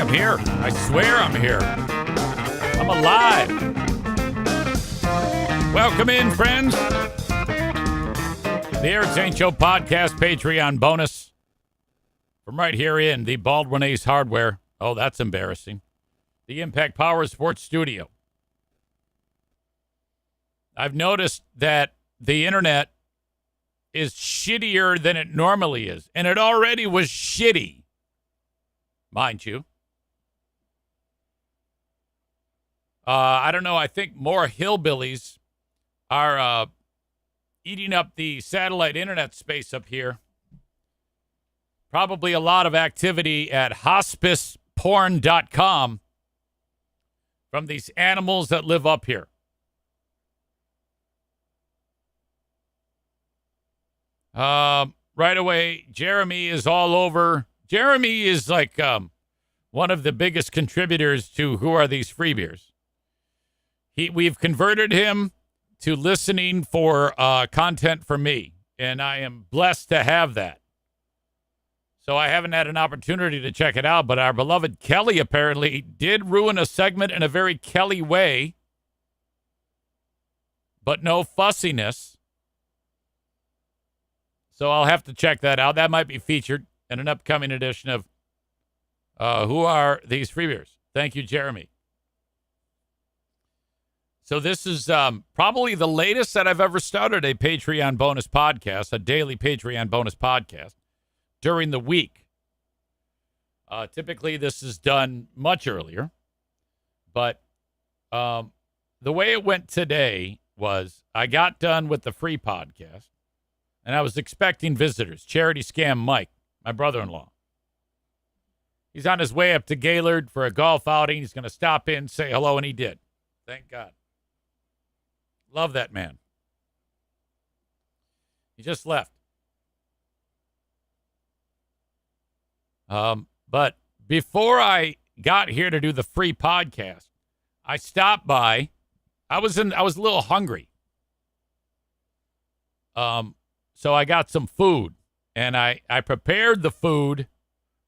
I'm here. I swear I'm here. I'm alive. Welcome in, friends. The Eric St. Show podcast Patreon bonus from right here in the Baldwin Ace Hardware. Oh, that's embarrassing. The Impact Power Sports Studio. I've noticed that the internet is shittier than it normally is, and it already was shitty, mind you. I don't know. I think more hillbillies are eating up the satellite internet space up here. Probably a lot of activity at hospiceporn.com from these animals that live up here. Right away, Jeremy is all over. Jeremy is like one of the biggest contributors to Who Are These Free Beers? We've converted him to listening for content for me, and I am blessed to have that. So I haven't had an opportunity to check it out, but our beloved Kelly apparently did ruin a segment in a very Kelly way, but no fussiness. So I'll have to check that out. That might be featured in an upcoming edition of Who Are These Free Beers? Thank you, Jeremy. So this is probably the latest that I've ever started a Patreon bonus podcast, a daily Patreon bonus podcast during the week. Typically, this is done much earlier. But the way it went today was I got done with the free podcast. And I was expecting visitors. Charity Scam Mike, my brother-in-law. He's on his way up to Gaylord for a golf outing. He's going to stop in, say hello, and he did. Thank God. Love that man. He just left. But before I got here to do the free podcast, I stopped by. I was a little hungry. So I got some food, and I prepared the food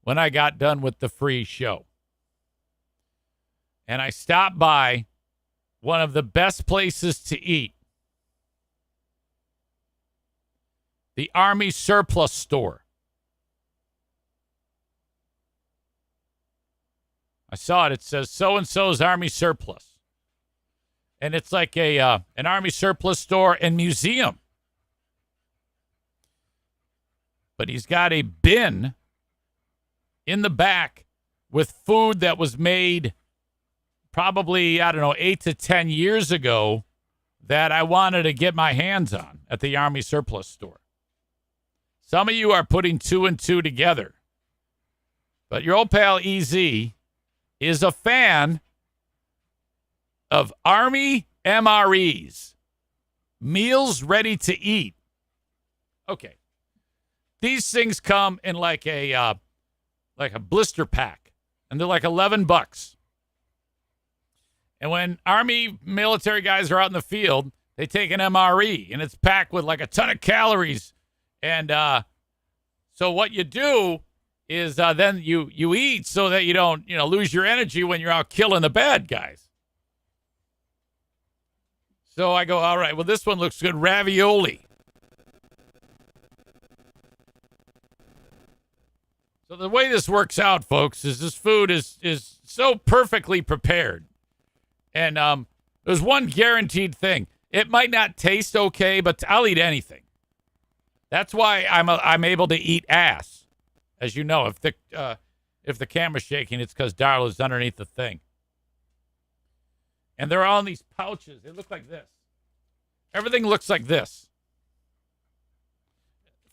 when I got done with the free show. And I stopped by one of the best places to eat, the Army Surplus Store. I saw it. It says so-and-so's Army Surplus. And it's like an Army Surplus store and museum. But he's got a bin in the back with food that was made probably, 8 to 10 years ago that I wanted to get my hands on at the Army Surplus Store. Some of you are putting two and two together. But your old pal EZ is a fan of Army MREs, meals ready to eat. Okay. These things come in like a blister pack, and they're like $11. And when Army military guys are out in the field, they take an MRE, and it's packed with like a ton of calories. And so what you do is then you eat so that you don't lose your energy when you're out killing the bad guys. So I go, all right, well, this one looks good, ravioli. So the way this works out, folks, is this food is so perfectly prepared. And there's one guaranteed thing. It might not taste okay, but I'll eat anything. That's why I'm able to eat ass. As you know, if the camera's shaking, it's because Darla's underneath the thing. And they're all in these pouches. They look like this. Everything looks like this.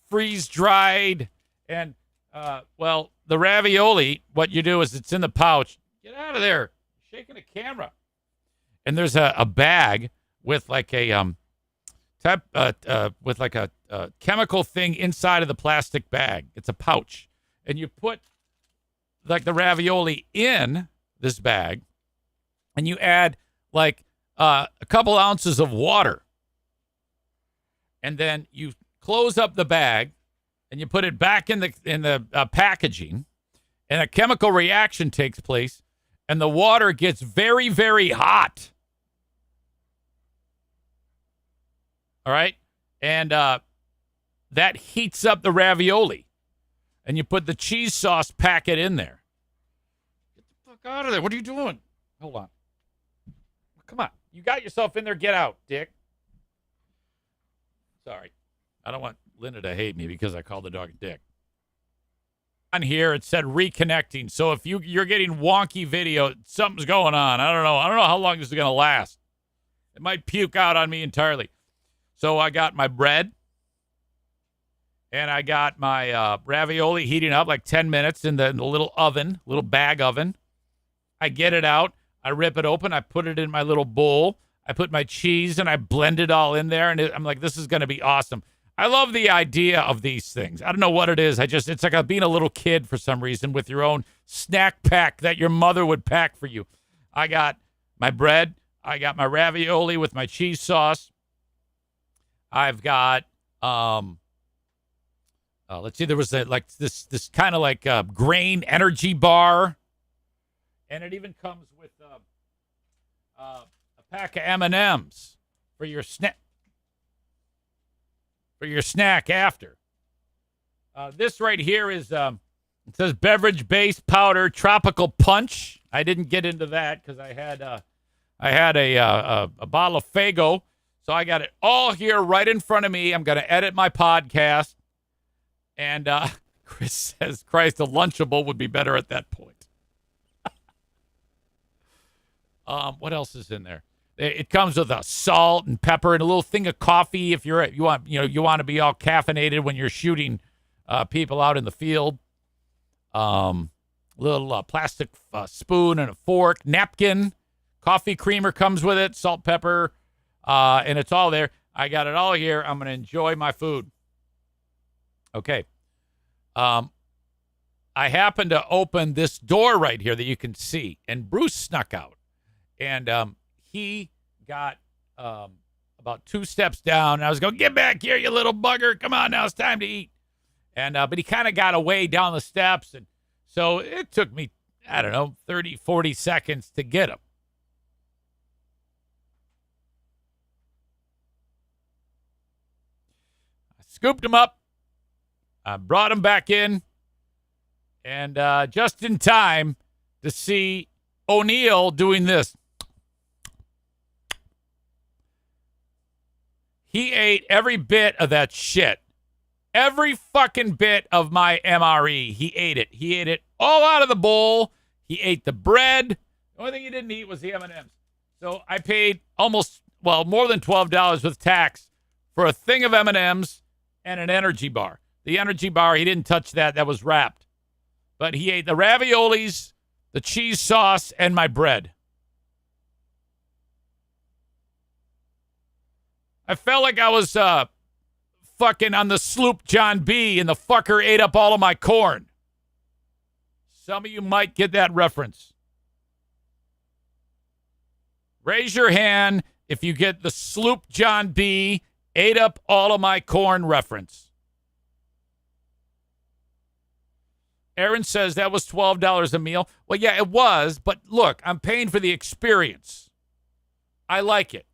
Freeze-dried and... the ravioli, what you do is it's in the pouch. Get out of there. You're shaking the camera. And there's a bag with like a chemical thing inside of the plastic bag. It's a pouch. And you put like the ravioli in this bag and you add like a couple ounces of water. And then you close up the bag and you put it back in the packaging, and a chemical reaction takes place, and the water gets very, very hot. All right? And that heats up the ravioli. And you put the cheese sauce packet in there. Get the fuck out of there. What are you doing? Hold on. Come on. You got yourself in there. Get out, dick. Sorry. I don't want Linda to hate me because I called the dog a dick. On here, it said reconnecting. So if you're getting wonky video, something's going on. I don't know. I don't know how long this is going to last. It might puke out on me entirely. So I got my bread. And I got my ravioli heating up like 10 minutes in the little oven, little bag oven. I get it out. I rip it open. I put it in my little bowl. I put my cheese and I blend it all in there. And I'm like, this is going to be awesome. I love the idea of these things. I don't know what it is. It's like being a little kid for some reason with your own snack pack that your mother would pack for you. I got my bread. I got my ravioli with my cheese sauce. I've got, let's see, there was this kind of like grain energy bar. And it even comes with a pack of M&Ms for your snack. For your snack after. This right here is, it says beverage-based powder tropical punch. I didn't get into that because I had a bottle of Faygo. So I got it all here right in front of me. I'm going to edit my podcast. And Chris says, Christ, a Lunchable would be better at that point. What else is in there? It comes with a salt and pepper and a little thing of coffee if you want to be all caffeinated when you're shooting people out in the field. Little plastic spoon and a fork, napkin, coffee creamer comes with it, salt, pepper, and it's all there. I got it all here. I'm going to enjoy my food. Okay. I happened to open this door right here that you can see, and Bruce snuck out. And he got about 2 steps down, and I was going, get back here, you little bugger. Come on, now it's time to eat. And but he kind of got away down the steps, and so it took me, I don't know, 30, 40 seconds to get him. I scooped him up. I brought him back in, and just in time to see O'Neill doing this. He ate every bit of that shit. Every fucking bit of my MRE. He ate it. He ate it all out of the bowl. He ate the bread. The only thing he didn't eat was the M&Ms. So I paid more than $12 with tax for a thing of M&Ms and an energy bar. The energy bar, he didn't touch that. That was wrapped. But he ate the raviolis, the cheese sauce, and my bread. I felt like I was fucking on the sloop John B. and the fucker ate up all of my corn. Some of you might get that reference. Raise your hand if you get the sloop John B. ate up all of my corn reference. Aaron says that was $12 a meal. Well, yeah, it was, but look, I'm paying for the experience. I like it.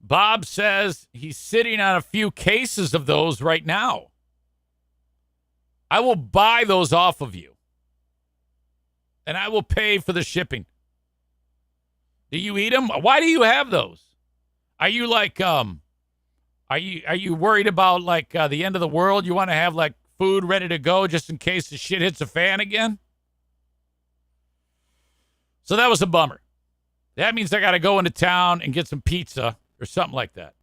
Bob says he's sitting on a few cases of those right now. I will buy those off of you. And I will pay for the shipping. Do you eat them? Why do you have those? Are you like, are you worried about like the end of the world? You want to have like food ready to go just in case the shit hits the fan again? So that was a bummer. That means I got to go into town and get some pizza or something like that.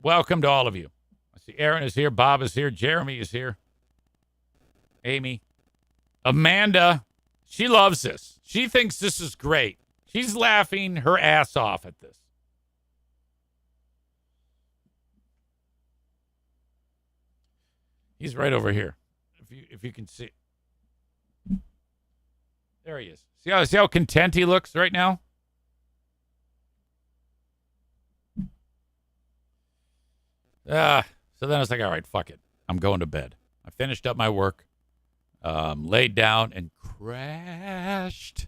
Welcome to all of you. I see Aaron is here. Bob is here. Jeremy is here. Amy. Amanda. She loves this. She thinks this is great. She's laughing her ass off at this. He's right over here. If you can see. There he is. See how content he looks right now? So then I was like, all right, fuck it. I'm going to bed. I finished up my work, laid down, and crashed.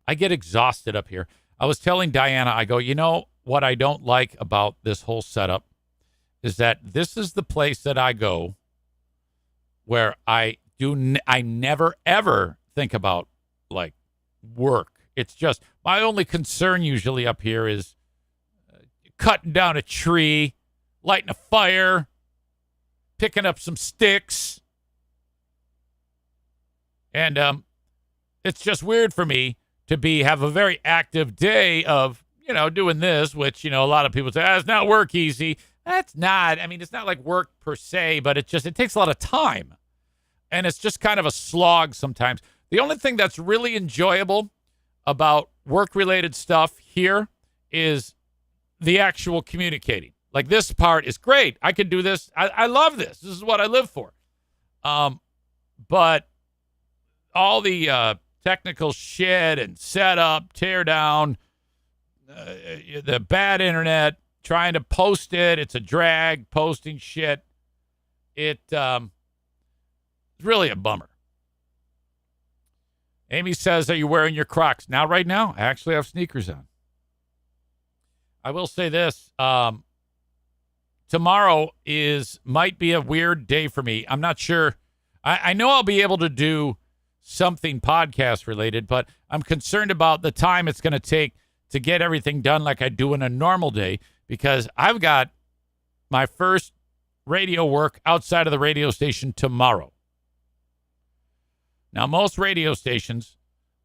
I get exhausted up here. I was telling Diana, I go, you know what I don't like about this whole setup is that this is the place that I go where I never ever think about like work. It's just my only concern usually up here is cutting down a tree, lighting a fire, picking up some sticks. And it's just weird for me to have a very active day of, doing this, which, a lot of people say, it's not work easy. That's not. I mean, it's not like work per se, but it takes a lot of time. And it's just kind of a slog sometimes. The only thing that's really enjoyable about work-related stuff here is the actual communicating. Like, this part is great. I could do this. I love this. This is what I live for. But all the technical shit and setup, tear down, the bad internet, trying to post it. It's a drag, posting shit. It's really a bummer. Amy says, are you wearing your Crocs? Now, right now, I actually have sneakers on. I will say this. Tomorrow might be a weird day for me. I'm not sure. I know I'll be able to do something podcast related, but I'm concerned about the time it's going to take to get everything done like I do in a normal day, because I've got my first radio work outside of the radio station tomorrow. Now, most radio stations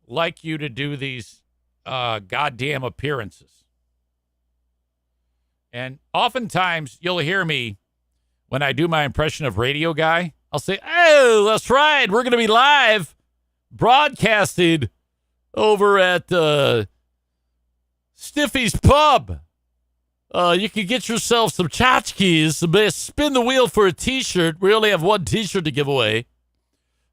like you to do these goddamn appearances. And oftentimes you'll hear me when I do my impression of Radio Guy. I'll say, oh, that's right. We're going to be live broadcasted over at Stiffy's Pub. You can get yourself some tchotchkes, spin the wheel for a T-shirt. We only have one T-shirt to give away.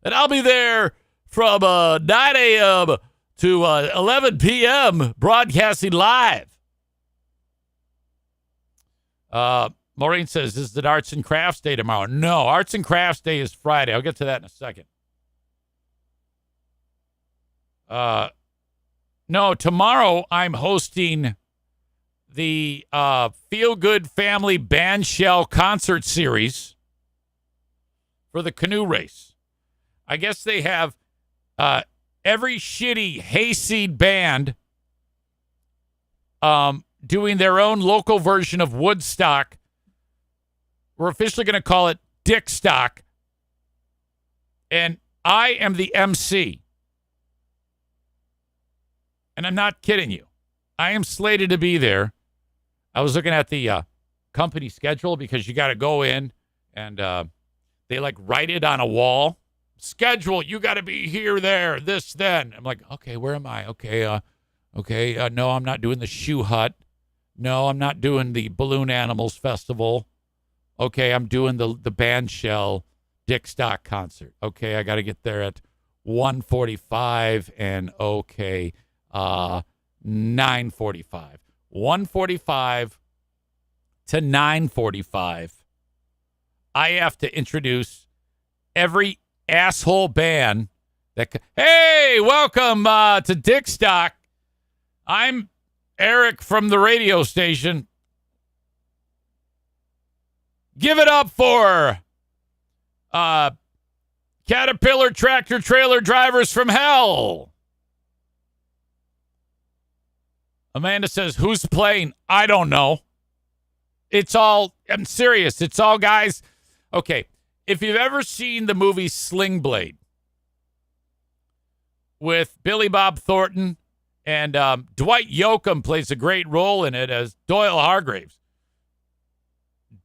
And I'll be there from 9 a.m. to 11 p.m. broadcasting live. Maureen says, is it Arts and Crafts Day tomorrow? No, Arts and Crafts Day is Friday. I'll get to that in a second. No, tomorrow I'm hosting the Feel Good Family Bandshell Concert Series for the canoe race. I guess they have every shitty hayseed band doing their own local version of Woodstock. We're officially going to call it Dickstock. And I am the MC. And I'm not kidding you. I am slated to be there. I was looking at the company schedule because you got to go in and they like write it on a wall. Schedule, you got to be here, there, this, then. I'm like, okay, where am I? Okay, no, I'm not doing the Shoe Hut. No, I'm not doing the Balloon Animals Festival. Okay, I'm doing the Bandshell Dickstock concert. Okay, I got to get there at 1:45 and 9:45. 1:45 to 9:45. I have to introduce every asshole band hey, welcome to Dickstock. I'm Eric from the radio station. Give it up for Caterpillar Tractor Trailer Drivers from Hell. Amanda says, who's playing? I don't know. I'm serious. It's all guys. Okay. If you've ever seen the movie Sling Blade with Billy Bob Thornton and Dwight Yoakam plays a great role in it as Doyle Hargraves.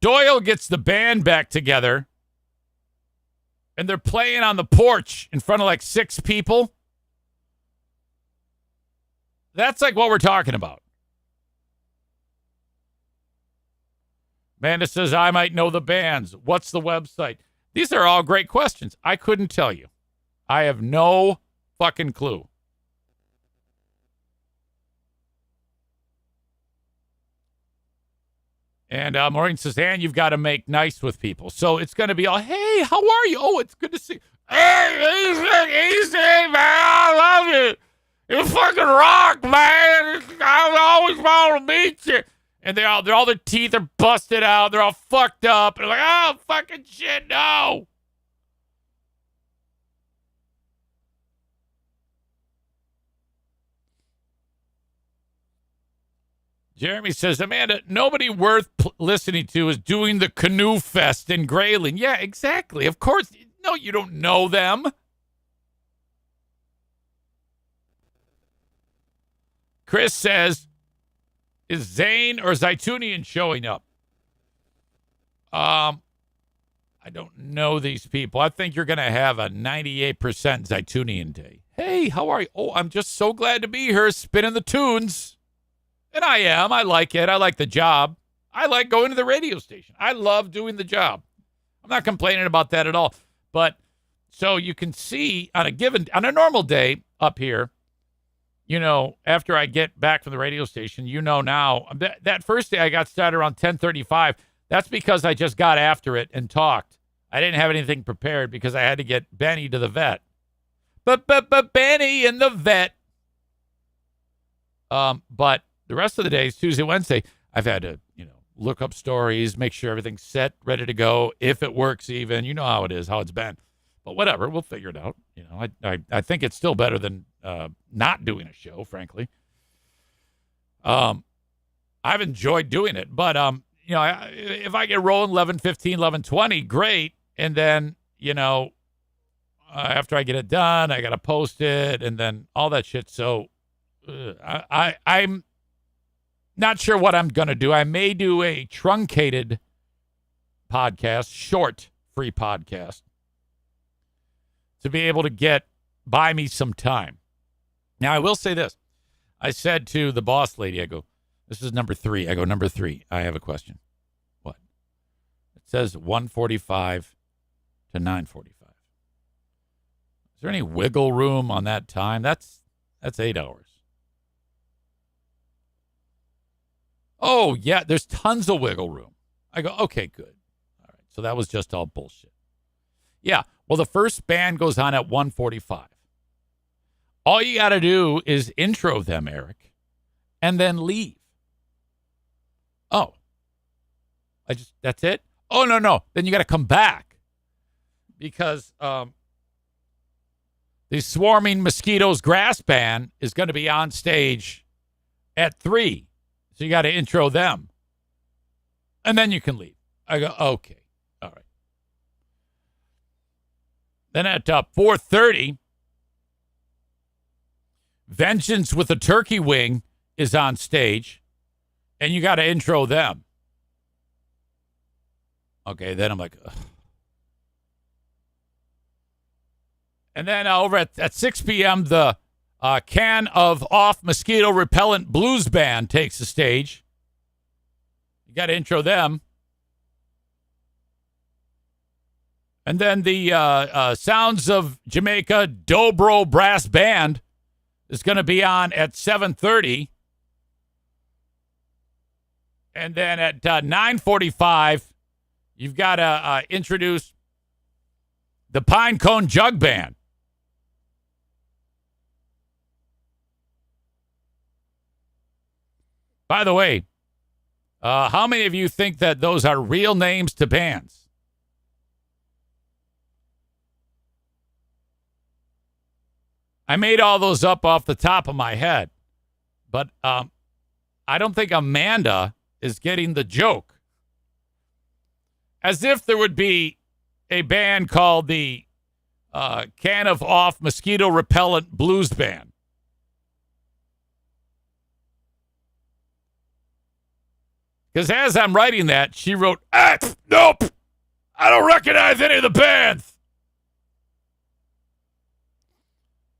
Doyle gets the band back together and they're playing on the porch in front of like 6 people. That's like what we're talking about. Amanda says, I might know the bands. What's the website? These are all great questions. I couldn't tell you. I have no fucking clue. And Maureen says, and you've got to make nice with people. So it's going to be all, hey, how are you? Oh, it's good to see you. Hey, easy, man. I love you. You fucking rock, man. I always want to meet you. And all their teeth are busted out. They're all fucked up. And they're like, oh, fucking shit, no. Jeremy says, Amanda, nobody worth listening to is doing the canoe fest in Grayling. Yeah, exactly. Of course. No, you don't know them. Chris says, is Zane or Zaitunian showing up? I don't know these people. I think you're going to have a 98% Zaitunian day. Hey, how are you? Oh, I'm just so glad to be here spinning the tunes. And I am. I like it. I like the job. I like going to the radio station. I love doing the job. I'm not complaining about that at all. But so you can see on a normal day up here, you know, after I get back from the radio station, you know now, that first day I got started around 10:35. That's because I just got after it and talked. I didn't have anything prepared because I had to get Benny to the vet. But Benny and the vet. But the rest of the days, Tuesday, Wednesday, I've had to, look up stories, make sure everything's set, ready to go, if it works even. You know how it is, how it's been. But whatever, we'll figure it out. I think it's still better than not doing a show, frankly. I've enjoyed doing it. But, if I get rolling 11:15, 11:20, great. And then, after I get it done, I got to post it and then all that shit. So I'm not sure what I'm going to do. I may do a truncated podcast, short, free podcast, to be able to buy me some time. Now, I will say this. I said to the boss lady, I go, this is number 3. I go, number 3, I have a question. What? It says 1:45 to 9:45. Is there any wiggle room on that time? That's 8 hours. Oh, yeah, there's tons of wiggle room. I go, okay, good. All right, so that was just all bullshit. Yeah, well, the first band goes on at 1:45. All you got to do is intro them, Eric, and then leave. Oh, that's it? Oh, no. Then you got to come back because the Swarming Mosquitoes Grass Band is going to be on stage at 3. So you got to intro them. And then you can leave. I go, okay. All right. Then at 4:30, Vengeance with a Turkey Wing is on stage. And you got to intro them. Okay, then I'm like, ugh. And then over at 6 p.m., the Can of Off Mosquito Repellent Blues Band takes the stage. You got to intro them. And then the Sounds of Jamaica Dobro Brass Band is going to be on at 7:30. And then at 9:45, you've got to introduce the Pine Cone Jug Band. By the way, how many of you think that those are real names to bands? I made all those up off the top of my head, but I don't think Amanda is getting the joke. As if there would be a band called the Can of Off Mosquito Repellent Blues Band. Because as I'm writing that, she wrote, nope, I don't recognize any of the bands.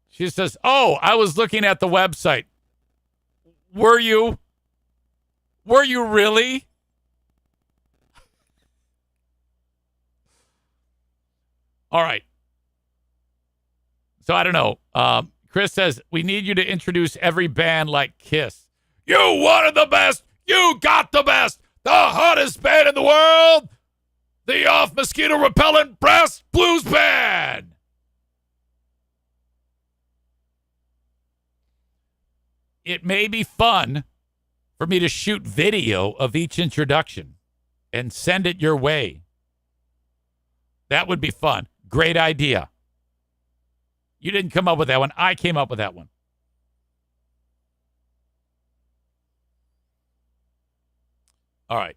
She says, oh, I was looking at the website. Were you? Were you really? All right. So I don't know. Chris says, we need you to introduce every band like Kiss. You wanted the best. You got the best. the hottest band in the world, the Off Mosquito Repellent Brass Blues Band. It may be fun for me to shoot video of each introduction and send it your way. That would be fun. Great idea. You didn't come up with that one. I came up with that one. All right.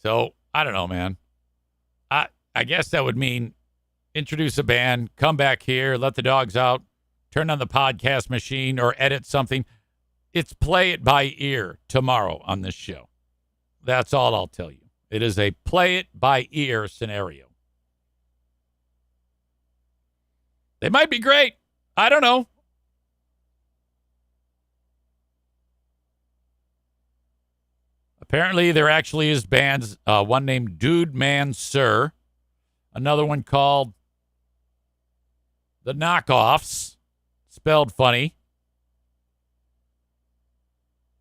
So, I don't know, man. I guess that would mean introduce a band, come back here, let the dogs out, turn on the podcast machine or edit something. It's play it by ear tomorrow on this show. That's all I'll tell you. It is a play it by ear scenario. They might be great. I don't know. Apparently, there actually is bands. One named Dude Man Sir. Another one called The Knockoffs. Spelled funny.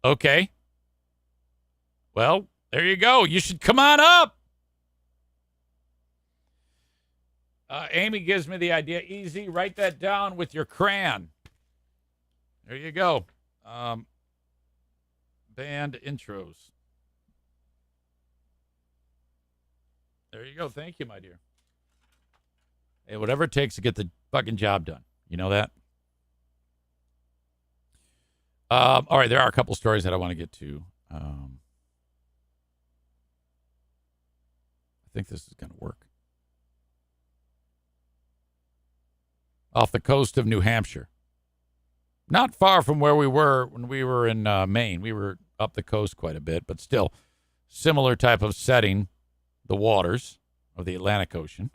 Okay. Well, there you go. You should come on up. Amy gives me the idea. Easy. Write that down with your crayon. There you go. Band intros. There you go. Thank you, my dear. Hey, whatever it takes to get the fucking job done. You know that? All right, there are a couple stories that I want to get to. I think this is going to work. Off the coast of New Hampshire. Not far from where we were when we were in Maine. We were up the coast quite a bit, but still similar type of setting, the waters of the Atlantic Ocean.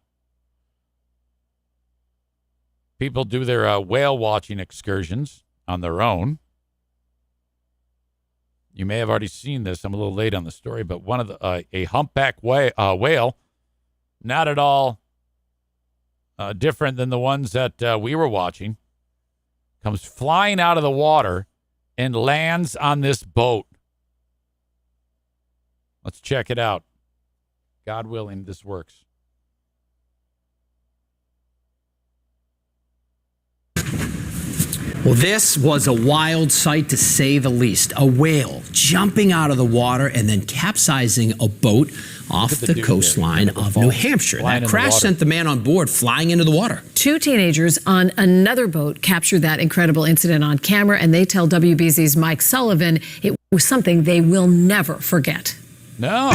People do their whale watching excursions on their own. You may have already seen this. I'm a little late on the story, but one of the a humpback whale, not at all different than the ones that we were watching, comes flying out of the water and lands on this boat. Let's check it out. God willing, this works. Well, this was a wild sight to say the least. A whale jumping out of the water and then capsizing a boat off the coastline of New Hampshire. That crash sent the man on board flying into the water. Two teenagers on another boat captured that incredible incident on camera, and they tell WBZ's Mike Sullivan it was something they will never forget. No.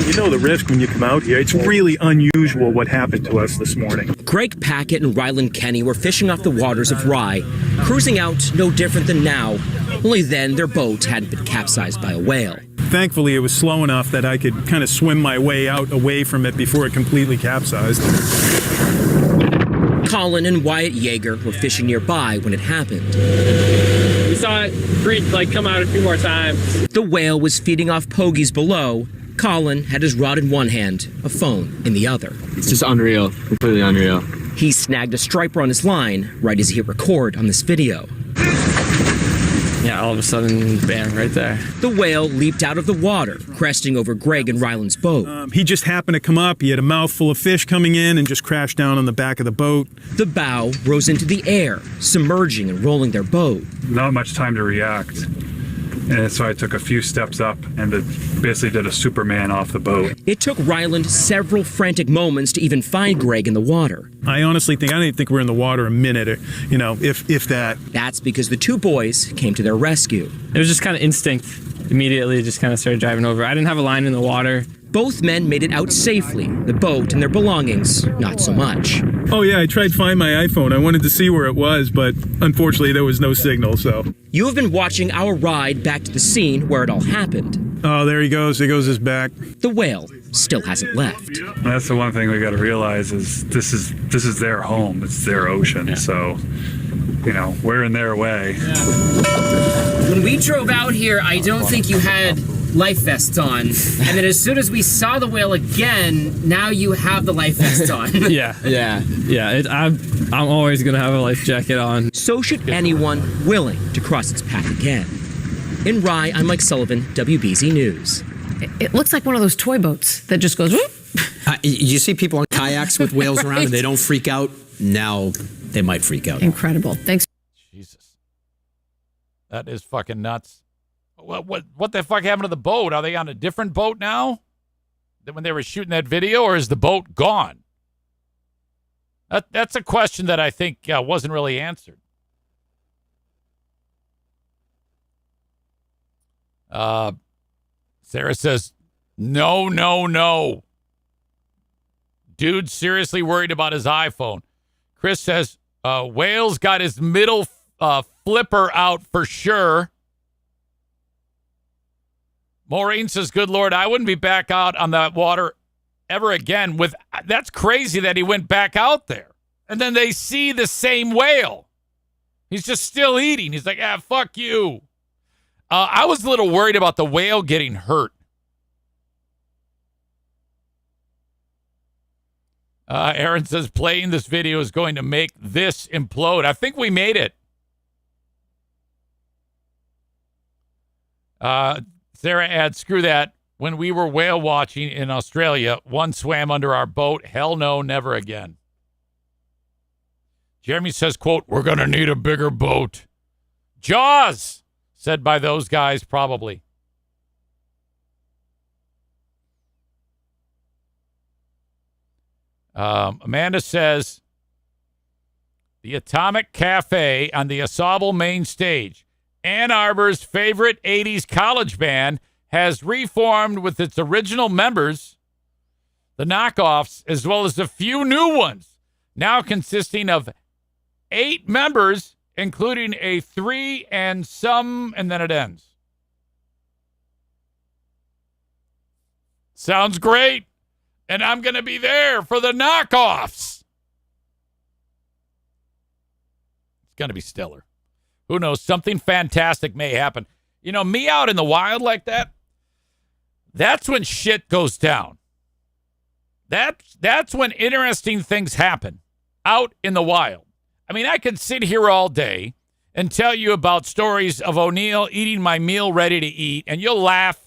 You know the risk when you come out here. It's really unusual what happened to us this morning. Greg Packett and Ryland Kenny were fishing off the waters of Rye, cruising out no different than now. Only then their boat hadn't been capsized by a whale. Thankfully, it was slow enough that I could kind of swim my way out away from it before it completely capsized. Colin and Wyatt Yeager were fishing nearby when it happened. We saw it come out a few more times. The whale was feeding off pogies below. Colin had his rod in one hand, a phone in the other. It's just unreal, completely unreal. He snagged a striper on his line right as he hit record on this video. Yeah, all of a sudden, bam, right there. The whale leaped out of the water, cresting over Greg and Ryland's boat. He just happened to come up. He had a mouthful of fish coming in and just crashed down on the back of the boat. The bow rose into the air, submerging and rolling their boat. Not much time to react. And so I took a few steps up and basically did a Superman off the boat. It took Ryland several frantic moments to even find Greg in the water. I honestly think, I didn't think we were in the water a minute, or, if that. That's because the two boys came to their rescue. It was just kind of instinct. Immediately just kind of started driving over. I didn't have a line in the water. Both men made it out safely. The boat and their belongings, not so much. Oh yeah, I tried to find my iPhone. I wanted to see where it was, but unfortunately there was no signal, so. You have been watching our ride back to the scene where it all happened. Oh, there he goes. There goes his back. The whale still hasn't left. That's the one thing we got to realize is this is their home. It's their ocean. Yeah. So, we're in their way. When we drove out here, I don't think you had life vests on, and then as soon as we saw the whale again, now you have the life vest on. I'm always gonna have a life jacket on. So should anyone willing to cross its path again. In Rye, I'm Mike Sullivan, WBZ News. It looks like one of those toy boats that just goes whoop. You see people on kayaks with whales around Right. and they don't freak out. Now they might freak out. Incredible. Thanks. Jesus. That is fucking nuts. What the fuck happened to the boat? Are they on a different boat now than when they were shooting that video, or is the boat gone? That's a question that I think wasn't really answered. Sarah says, no. Dude seriously worried about his iPhone. Chris says, Wales got his middle flipper out for sure. Maureen says, good Lord, I wouldn't be back out on that water ever again. That's crazy that he went back out there. And then they see the same whale. He's just still eating. He's like, fuck you. I was a little worried about the whale getting hurt. Aaron says, playing this video is going to make this implode. I think we made it. Sarah adds, screw that. When we were whale watching in Australia, one swam under our boat. Hell no, never again. Jeremy says, quote, we're going to need a bigger boat. Jaws, said by those guys probably. Amanda says, the Atomic Cafe on the Asable main stage, Ann Arbor's favorite 80s college band, has reformed with its original members, the knockoffs, as well as a few new ones, now consisting of 8 members, including a 3 and some, and then it ends. Sounds great. And I'm going to be there for the knockoffs. It's going to be stellar. Who knows? Something fantastic may happen. You know, me out in the wild like that, that's when shit goes down. That's when interesting things happen out in the wild. I mean, I could sit here all day and tell you about stories of O'Neill eating my meal ready to eat, and you'll laugh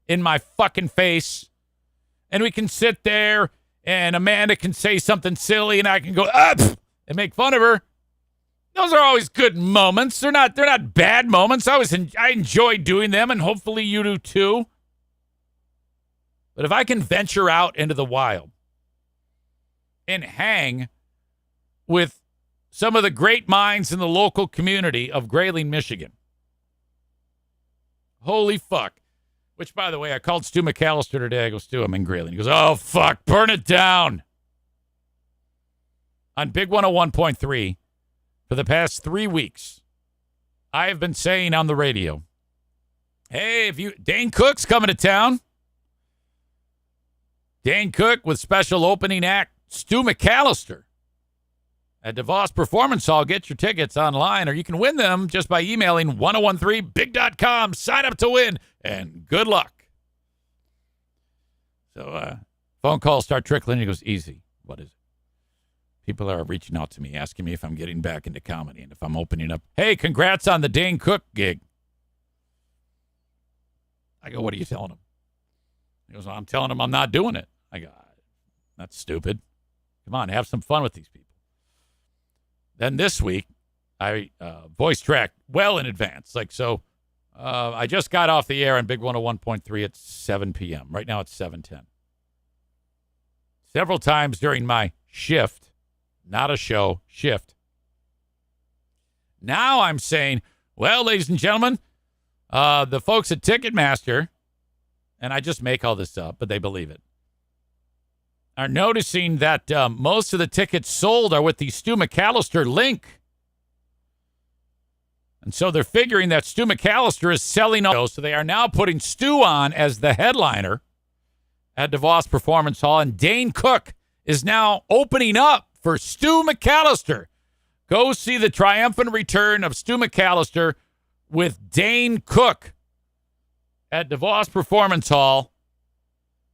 in my fucking face. And we can sit there, and Amanda can say something silly, and I can go up and make fun of her. Those are always good moments. They're not bad moments. I enjoy doing them, and hopefully you do too. But if I can venture out into the wild and hang with some of the great minds in the local community of Grayling, Michigan, holy fuck. Which, by the way, I called Stu McAllister today. I go, Stu, I'm in Grayling. He goes, oh, fuck, burn it down. On Big 101.3, for the past 3 weeks, I have been saying on the radio, hey, Dane Cook's coming to town. Dane Cook with special opening act Stu McAllister at DeVos Performance Hall. Get your tickets online, or you can win them just by emailing 1013big.com. Sign up to win. And good luck. So phone calls start trickling. He goes, easy. What is it? People are reaching out to me, asking me if I'm getting back into comedy and if I'm opening up. Hey, congrats on the Dane Cook gig. I go, what are you telling him? He goes, well, I'm telling him I'm not doing it. I go, that's stupid. Come on, have some fun with these people. Then this week, I voice tracked well in advance. I just got off the air on Big 101.3 at 7 p.m. Right now it's 7:10. Several times during my shift, not a show, shift. Now I'm saying, well, ladies and gentlemen, the folks at Ticketmaster, and I just make all this up, but they believe it, are noticing that most of the tickets sold are with the Stu McAllister link. And so they're figuring that Stu McAllister is selling all those, so they are now putting Stu on as the headliner at DeVos Performance Hall, and Dane Cook is now opening up for Stu McAllister. Go see the triumphant return of Stu McAllister with Dane Cook at DeVos Performance Hall.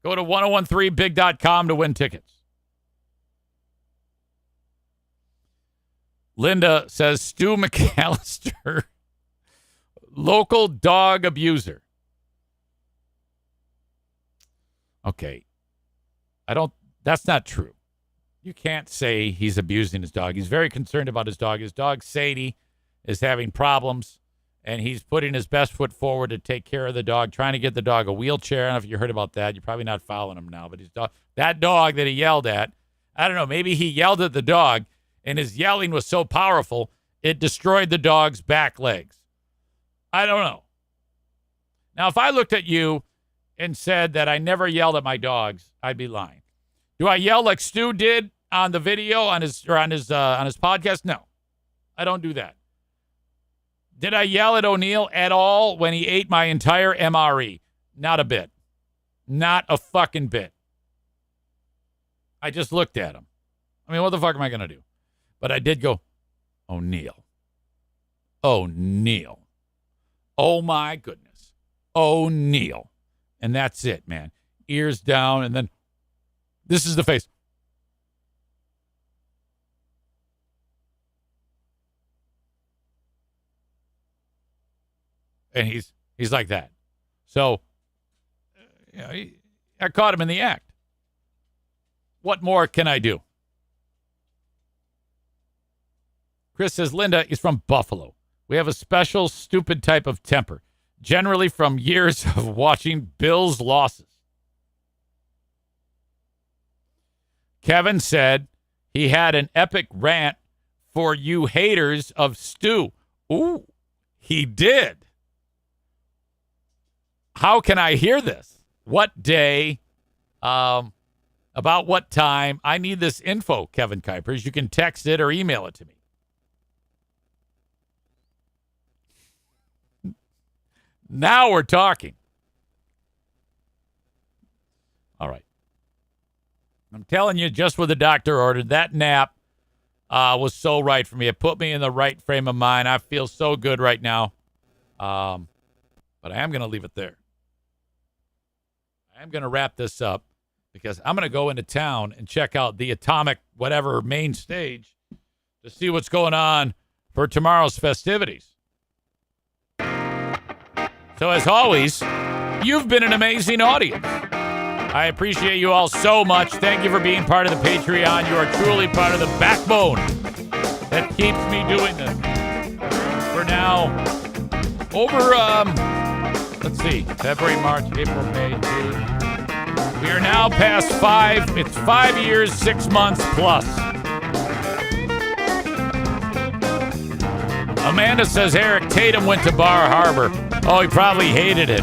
Go to 1013big.com to win tickets. Linda says Stu McAllister Local dog abuser. Okay. That's not true. You can't say he's abusing his dog. He's very concerned about his dog. His dog, Sadie, is having problems, and he's putting his best foot forward to take care of the dog, trying to get the dog a wheelchair. I don't know if you heard about that. You're probably not following him now, but that dog that he yelled at, I don't know, maybe he yelled at the dog, and his yelling was so powerful, it destroyed the dog's back legs. I don't know. Now, if I looked at you and said that I never yelled at my dogs, I'd be lying. Do I yell like Stu did on the video on his podcast? No, I don't do that. Did I yell at O'Neill at all when he ate my entire MRE? Not a bit. Not a fucking bit. I just looked at him. I mean, what the fuck am I going to do? But I did go, O'Neill. O'Neill. Oh, my goodness. O'Neill. And that's it, man. Ears down, and then this is the face. And he's like that. So, I caught him in the act. What more can I do? Chris says, Linda is from Buffalo. We have a special, stupid type of temper, generally from years of watching Bills losses. Kevin said he had an epic rant for you haters of Stu. Ooh, he did. How can I hear this? What day? About what time? I need this info, Kevin Kuipers. You can text it or email it to me. Now we're talking. All right. I'm telling you, just what the doctor ordered, that nap was so right for me. It put me in the right frame of mind. I feel so good right now. But I am going to leave it there. I am going to wrap this up because I'm going to go into town and check out the Atomic whatever main stage to see what's going on for tomorrow's festivities. So as always, you've been an amazing audience. I appreciate you all so much. Thank you for being part of the Patreon. You are truly part of the backbone that keeps me doing this. We're now over, let's see, February, March, April, May, June. We are now past 5. It's 5 years, 6 months plus. Amanda says Eric Tatum went to Bar Harbor. Oh, he probably hated it.